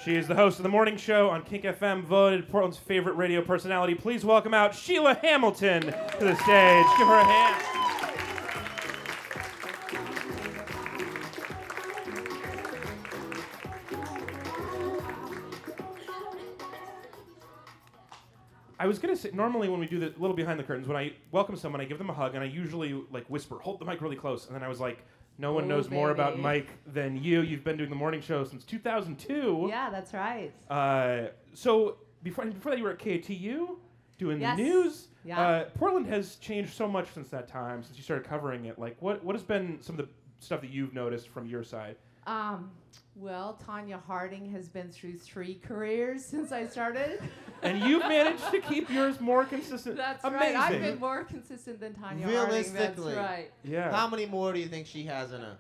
She is the host of the morning show on Kink FM, voted Portland's favorite radio personality. Please welcome out Sheila Hamilton to the stage. Give her a hand. I was going to say, normally when we do the little behind the curtains, when I welcome someone, I give them a hug, and I usually like whisper, hold the mic really close. And then I was like, no one knows more about Mike than you. You've been doing the morning show since 2002. Yeah, that's right. So before that, you were at KTU doing the news. Yeah. Portland has changed so much since that time, since you started covering it. Like, what has been some of the stuff that you've noticed from your side? Well, Tanya Harding has been through 3 careers since I started. And you've managed to keep yours more consistent. That's amazing. right. I've been more consistent than Tanya Realistically, Harding. That's right. Yeah. How many more do you think she has in her?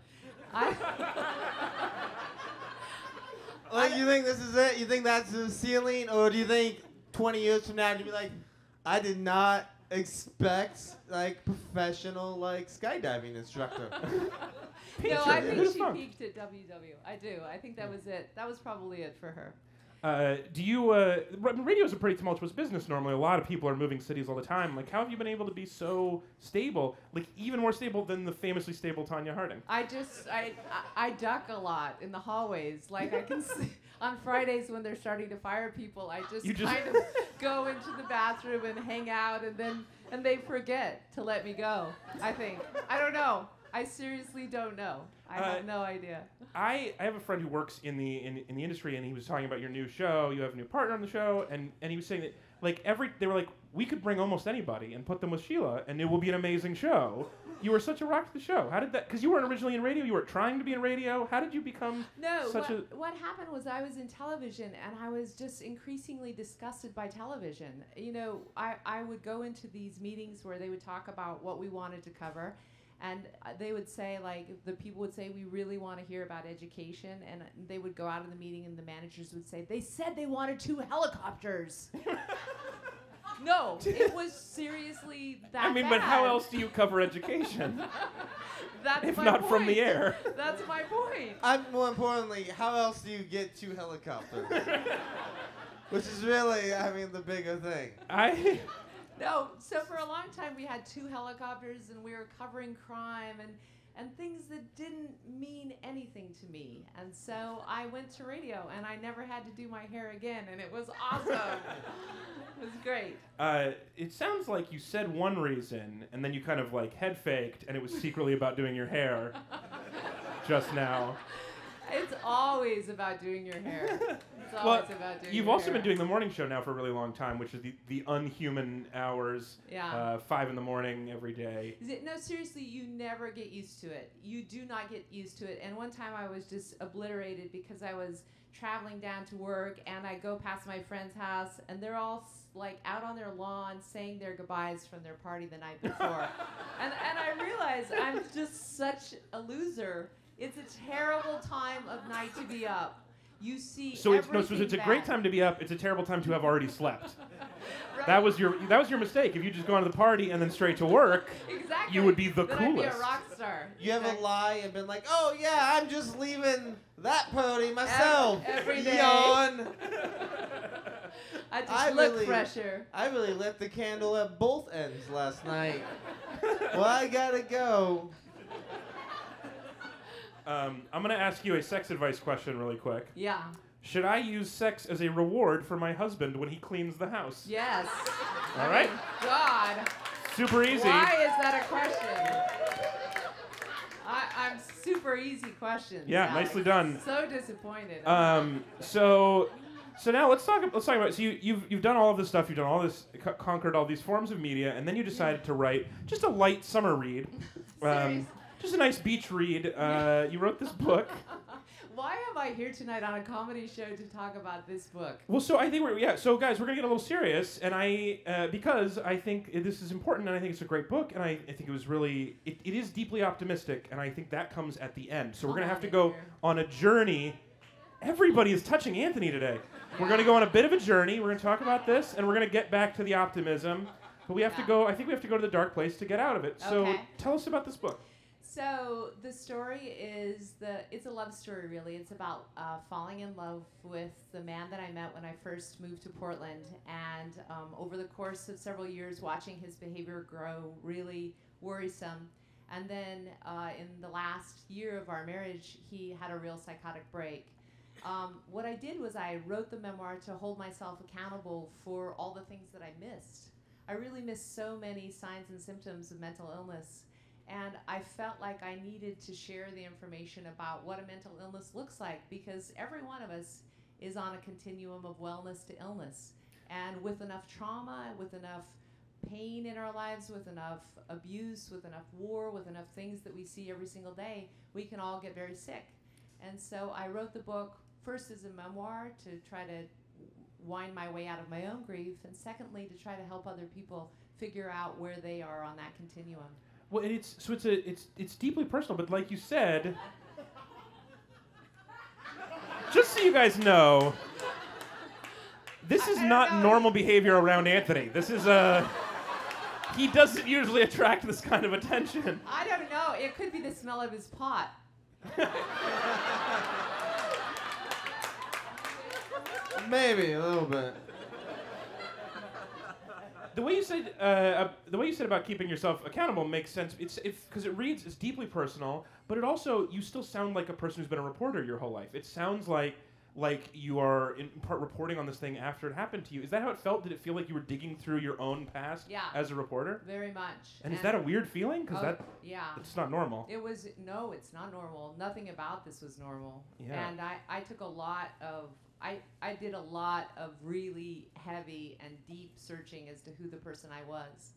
Like, you think this is it? You think that's the ceiling? Or do you think 20 years from now you'll be like, I did not expect, like, professional, like, skydiving instructor? No, I think she peaked at WW. I do. I think that was it. That was probably it for her. Do you, radio is a pretty tumultuous business normally. A lot of people are moving cities all the time. Like, how have you been able to be so stable? Like, even more stable than the famously stable Tanya Harding? I duck a lot in the hallways. Like, I can see on Fridays when they're starting to fire people, I just kind of go into the bathroom and hang out, and they forget to let me go, I think. I don't know. I seriously don't know. I have no idea. I have a friend who works in the industry, and he was talking about your new show. You have a new partner on the show, and he was saying that like they were like, we could bring almost anybody and put them with Sheila, and it will be an amazing show. You were such a rock to the show. How did that? Because you weren't originally in radio. You weren't trying to be in radio. How did you become what happened was I was in television, and I was just increasingly disgusted by television. You know, I would go into these meetings where they would talk about what we wanted to cover. And they would say, like, the people would say, we really want to hear about education. And they would go out of the meeting, and the managers would say, they said they wanted 2 helicopters. No, it was seriously that I mean, bad. but how else do you cover education? That's if my not point. From the air. That's my point. More importantly, how else do you get 2 helicopters? Which is really, I mean, the bigger thing. No, so for a long time we had 2 helicopters, and we were covering crime and things that didn't mean anything to me. And so I went to radio, and I never had to do my hair again, and it was awesome. It was great. It sounds like you said one reason, and then you kind of like head faked, and it was secretly about doing your hair just now. It's always about doing your hair. It's always about doing you've your also hair. been doing the morning show now for a really long time, which is the unhuman hours, 5 in the morning every day. No, seriously, you never get used to it. You do not get used to it. And one time I was just obliterated because I was traveling down to work, and I go past my friend's house, and they're all like out on their lawn saying their goodbyes from their party the night before. and I realized I'm just such a loser. It's a terrible time of night to be up. You see so it's a great time to be up. It's a terrible time to have already slept. Right. That was your mistake. If you just go on to the party and then straight to work, exactly. you would be the then coolest. I'd be a rock star. You ever lie and been like, oh yeah, I'm just leaving that party myself. Every day. Yawn. I look fresher. I really lit the candle at both ends last night. Well, I gotta go. I'm going to ask you a sex advice question really quick. Yeah. Should I use sex as a reward for my husband when he cleans the house? Yes. All right. God. Super easy. Why is that a question? I'm super easy questions. Yeah, Alex. nicely done. So disappointed. So now let's talk about. So you've done all of this stuff. You've done all this, conquered all these forms of media, and then you decided to write just a light summer read. Just a nice beach read. You wrote this book. Why am I here tonight on a comedy show to talk about this book? Well, so I think so guys, we're gonna get a little serious, and because I think this is important, and I think it's a great book, and I think it was really, it is deeply optimistic, and I think that comes at the end. So we're gonna have to go on a journey. Everybody is touching Anthony today. We're gonna go on a bit of a journey. We're gonna talk about this, and we're gonna get back to the optimism. But we have to go. I think we have to go to the dark place to get out of it. So tell us about this book. So the story is it's a love story, really. It's about falling in love with the man that I met when I first moved to Portland, and over the course of several years, watching his behavior grow really worrisome. And then in the last year of our marriage, he had a real psychotic break. What I did was I wrote the memoir to hold myself accountable for all the things that I missed. I really missed so many signs and symptoms of mental illness, and I felt like I needed to share the information about what a mental illness looks like, because every one of us is on a continuum of wellness to illness. And with enough trauma, with enough pain in our lives, with enough abuse, with enough war, with enough things that we see every single day, we can all get very sick. And so I wrote the book first as a memoir to try to wind my way out of my own grief, and secondly to try to help other people figure out where they are on that continuum. Well, and it's deeply personal, but like you said, just so you guys know, this is not normal behavior around Anthony. This is he doesn't usually attract this kind of attention. I don't know. It could be the smell of his pot. Maybe a little bit. The way you said about keeping yourself accountable makes sense. It's because it reads it's deeply personal, but it also you still sound like a person who's been a reporter your whole life. It sounds like you are in part reporting on this thing after it happened to you. Is that how it felt? Did it feel like you were digging through your own past as a reporter? Very much. And is that a weird feeling? Because it's not normal. It's not normal. Nothing about this was normal. Yeah. And I took a lot of I did a lot of really heavy and deep searching as to who the person I was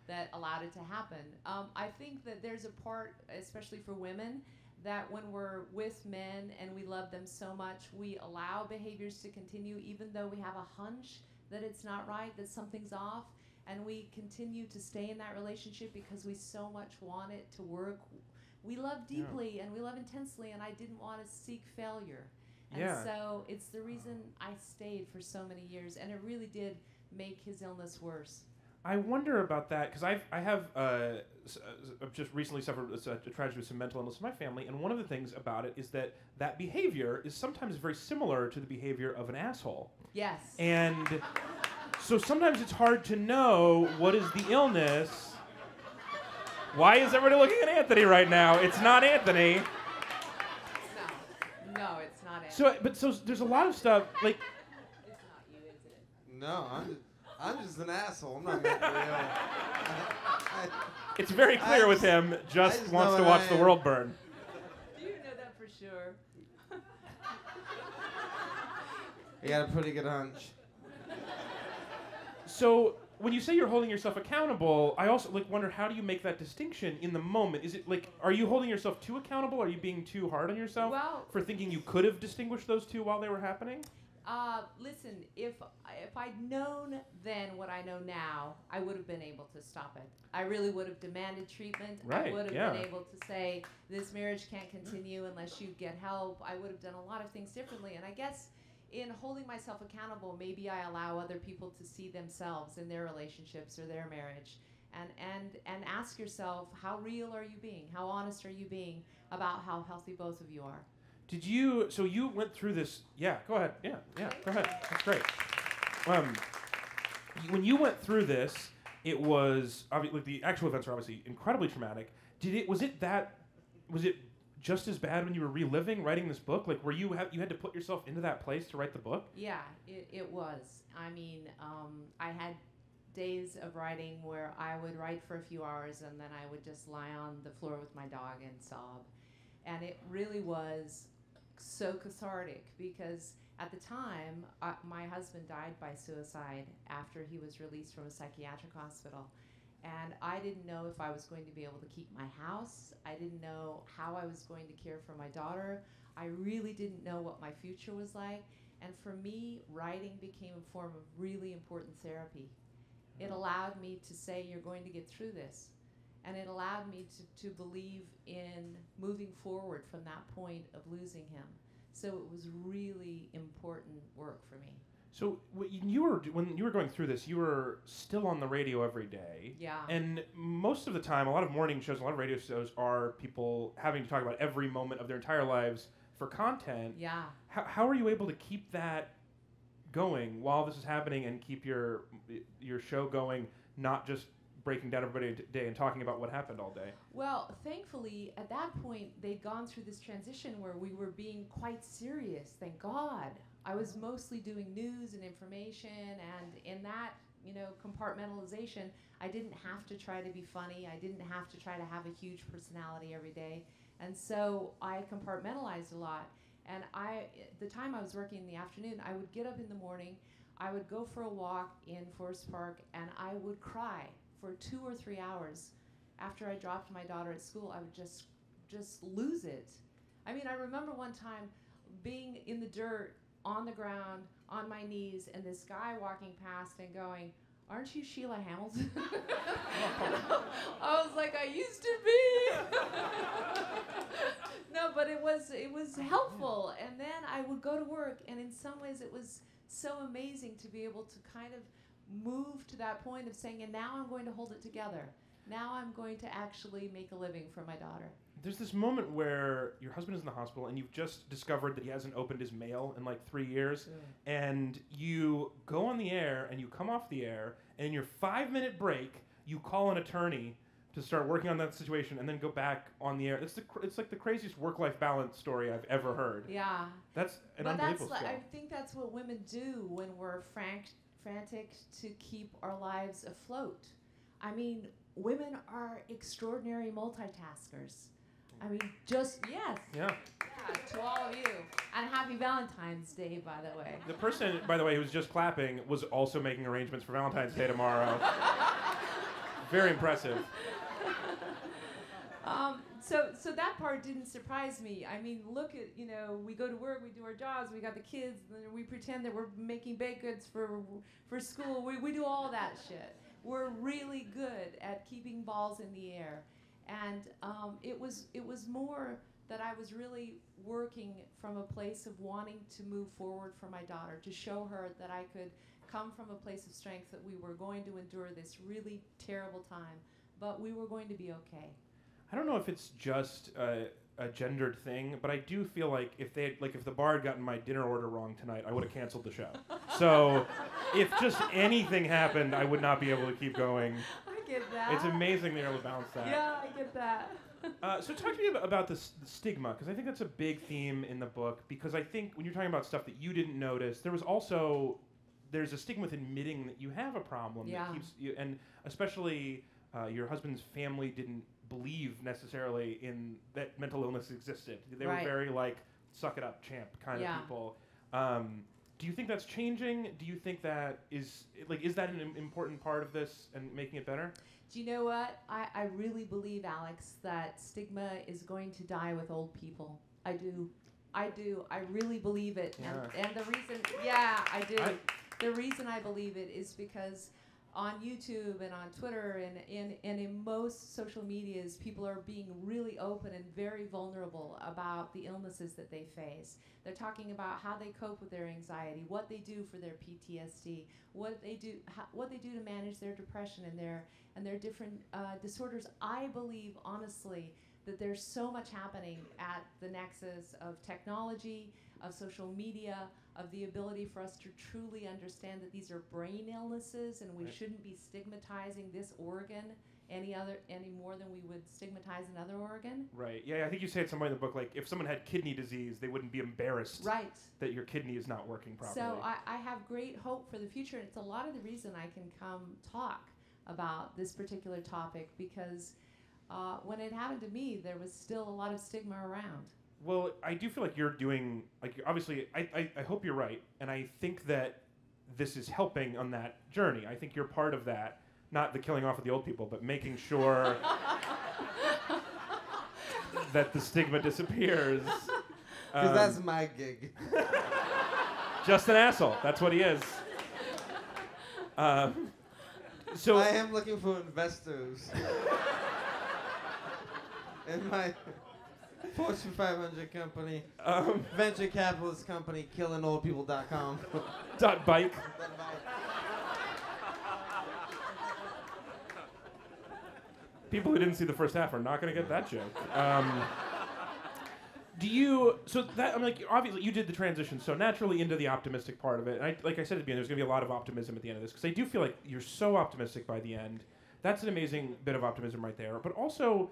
that allowed it to happen. I think that there's a part, especially for women, that when we're with men and we love them so much, we allow behaviors to continue even though we have a hunch that it's not right, that something's off, and we continue to stay in that relationship because we so much want it to work. We love deeply and we love intensely, and I didn't want to seek failure. And so it's the reason I stayed for so many years, and it really did make his illness worse. I wonder about that because I have just recently suffered a tragedy with some mental illness in my family, and one of the things about it is that behavior is sometimes very similar to the behavior of an asshole. Yes. And so sometimes it's hard to know what is the illness. Why is everybody looking at Anthony right now? It's not Anthony. No, it's not Anthony. So there's a lot of stuff like. It's not you, is it? No, I'm just an asshole. I'm not mentally ill. It's very clear with him. Just wants to watch the world burn. Do you know that for sure? You got a pretty good hunch. So when you say you're holding yourself accountable, I also wonder how do you make that distinction in the moment? Is it are you holding yourself too accountable? Are you being too hard on yourself for thinking you could have distinguished those two while they were happening? Listen, if I'd known then what I know now, I would have been able to stop it. I really would have demanded treatment. Right, I would have been able to say, this marriage can't continue unless you get help. I would have done a lot of things differently. And I guess in holding myself accountable, maybe I allow other people to see themselves in their relationships or their marriage. And ask yourself, how real are you being? How honest are you being about how healthy both of you are? So you went through this, go ahead. Yeah, go ahead. That's great. When you went through this, it was, the actual events are obviously incredibly traumatic. Was it just as bad when you were reliving writing this book? Were you had to put yourself into that place to write the book? Yeah, it was. I mean, I had days of writing where I would write for a few hours and then I would just lie on the floor with my dog and sob. And it really was so cathartic because at the time, my husband died by suicide after he was released from a psychiatric hospital. And I didn't know if I was going to be able to keep my house. I didn't know how I was going to care for my daughter. I really didn't know what my future was like. And for me, writing became a form of really important therapy. It allowed me to say, you're going to get through this. And it allowed me to believe in moving forward from that point of losing him. So it was really important work for me. So when you were going through this, you were still on the radio every day. Yeah. And most of the time, a lot of morning shows, a lot of radio shows are people having to talk about every moment of their entire lives for content. Yeah. How are you able to keep that going while this is happening and keep your show going, not just breaking down everybody's day and talking about what happened all day? Well, thankfully, at that point, they'd gone through this transition where we were being quite serious, thank God. I was mostly doing news and information, and in that, compartmentalization, I didn't have to try to be funny. I didn't have to try to have a huge personality every day. And so I compartmentalized a lot. And the time I was working in the afternoon, I would get up in the morning, I would go for a walk in Forest Park, and I would cry for 2 or 3 hours. After I dropped my daughter at school, I would just lose it. I mean, I remember one time being in the dirt, on the ground, on my knees, and this guy walking past and going, "Aren't you Sheila Hamilton?" I was like, I used to be. No, but it was helpful. And then I would go to work, and in some ways it was so amazing to be able to kind of move to that point of saying, and now I'm going to hold it together. Now I'm going to actually make a living for my daughter. There's this moment where your husband is in the hospital and you've just discovered that he hasn't opened his mail in like 3 years. Yeah. And you go on the air and you come off the air, and in your 5-minute break, you call an attorney to start working on that situation and then go back on the air. It's like the craziest work-life balance story I've ever heard. Yeah. That's an unbelievable skill. I think that's what women do when we're frantic to keep our lives afloat. I mean, women are extraordinary multitaskers. I mean, yes. Yeah. Yeah, to all of you. And happy Valentine's Day, by the way. The person, by the way, who was just clapping was also making arrangements for Valentine's Day tomorrow. Very impressive. So that part didn't surprise me. I mean, look at, we go to work, we do our jobs, we got the kids, and then we pretend that we're making baked goods for school. We do all that shit. We're really good at keeping balls in the air. And it was more that I was really working from a place of wanting to move forward for my daughter, to show her that I could come from a place of strength, that we were going to endure this really terrible time, but we were going to be okay. I don't know if it's just a gendered thing, but I do feel like if the bar had gotten my dinner order wrong tonight, I would have canceled the show. So if just anything happened, I would not be able to keep going. I get that. It's amazing they're able to balance that. Yeah, I get that. So talk to me about the stigma, because I think that's a big theme in the book, because I think when you're talking about stuff that you didn't notice, there's a stigma with admitting that you have a problem that keeps you, and especially your husband's family didn't believe necessarily in that mental illness existed. They were very suck it up, champ kind of people. Do you think that's changing? Do you think that is that an important part of this and making it better? Do you know what? I really believe, Alex, that stigma is going to die with old people. I do. I really believe it. Yeah. And the reason, I do. The reason I believe it is because on YouTube and on Twitter and in most social medias, people are being really open and very vulnerable about the illnesses that they face. They're talking about how they cope with their anxiety, what they do for their PTSD, what they do to manage their depression and their different disorders. I believe, honestly, that there's so much happening at the nexus of technology, of social media, of the ability for us to truly understand that these are brain illnesses, and we shouldn't be stigmatizing this organ any more than we would stigmatize another organ. Right. Yeah, I think you said somewhere in the book, if someone had kidney disease, they wouldn't be embarrassed that your kidney is not working properly. So I have great hope for the future, and it's a lot of the reason I can come talk about this particular topic, because when it happened to me, there was still a lot of stigma around. Well, I do feel like you're doing, obviously, I hope you're right, and I think that this is helping on that journey. I think you're part of that, not the killing off of the old people, but making sure that the stigma disappears. Because that's my gig. Just an asshole. That's what he is. So I am looking for investors. Fortune 500 company. Venture capitalist company, killingoldpeople.com. .bike. People who didn't see the first half are not going to get that joke. So that, I'm like, obviously you did the transition so naturally into the optimistic part of it. And like I said at the beginning, there's going to be a lot of optimism at the end of this, because I do feel like you're so optimistic by the end. That's an amazing bit of optimism right there. But also,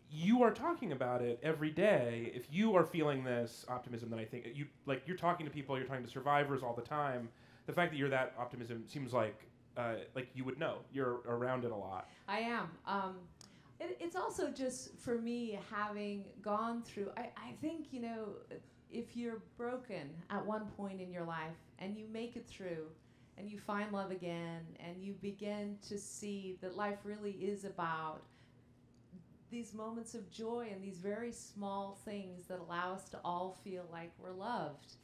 you are talking about it every day. If you are feeling this optimism, then I think you're talking to people, you're talking to survivors all the time. The fact that you're that optimism seems like you would know. You're around it a lot. I am. It's also just, for me, having gone through, I think, if you're broken at one point in your life and you make it through and you find love again and you begin to see that life really is about these moments of joy and these very small things that allow us to all feel like we're loved,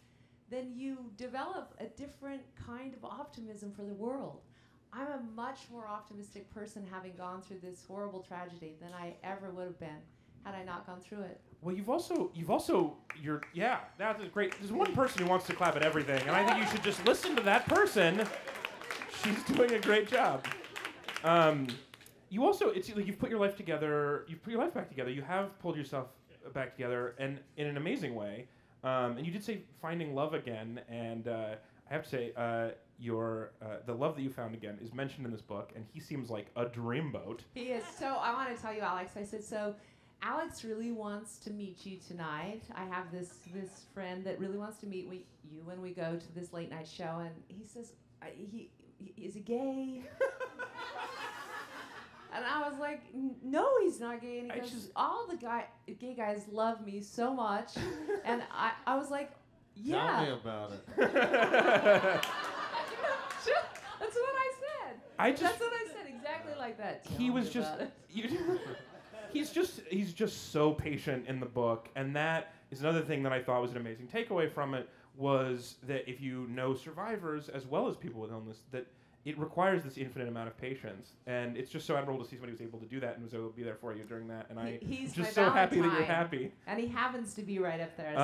then you develop a different kind of optimism for the world. I'm a much more optimistic person having gone through this horrible tragedy than I ever would have been had I not gone through it. Well, that's great. There's one person who wants to clap at everything, and I think you should just listen to that person. She's doing a great job. You also, it's like you've put your life together, you've put your life back together, you have pulled yourself back together, and in an amazing way. And you did say finding love again, and I have to say, the love that you found again is mentioned in this book, and he seems like a dreamboat. He is. So I want to tell you, Alex, I said, so Alex really wants to meet you tonight. I have this friend that really wants to meet you when we go to this late night show, and he says, is he gay? And I was like, no, he's not gay. And he goes, all the gay guys love me so much. And I was like, yeah. Tell me about it. That's what I said. That's what I said, exactly like that. He's just so patient in the book, and that is another thing that I thought was an amazing takeaway from it, was that if you know survivors as well as people with illness, that it requires this infinite amount of patience, and it's just so admirable to see somebody who's able to do that and was able to be there for you during that. And he's just my so happy that Valentine. you're happy. And he happens to be right up there.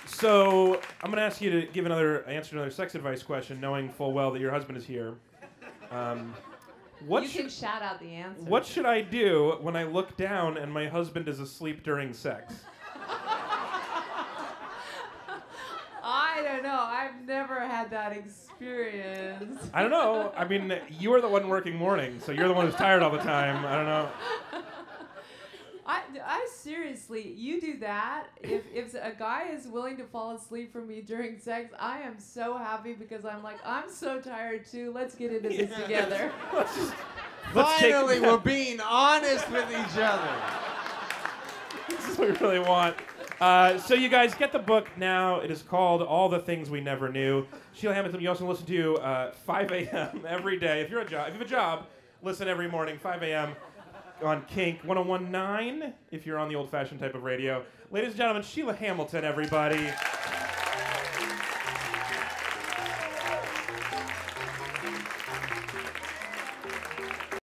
So I'm going to ask you to give answer another sex advice question, knowing full well that your husband is here. You can shout out the answer. What should I do when I look down and my husband is asleep during sex? I don't know. I've never had that experience. I don't know. I mean, you are the one working mornings, so you're the one who's tired all the time. I don't know. I seriously, you do that. If a guy is willing to fall asleep for me during sex, I am so happy, because I'm like, I'm so tired too. Let's get into this together. Finally, we're being honest with each other. This is what we really want. So you guys get the book now. It is called All the Things We Never Knew. Sheila Hamilton, you also listen to 5 a.m. every day. If you have a job, listen every morning, 5 a.m. on Kink 101.9 if you're on the old-fashioned type of radio. Ladies and gentlemen, Sheila Hamilton, everybody.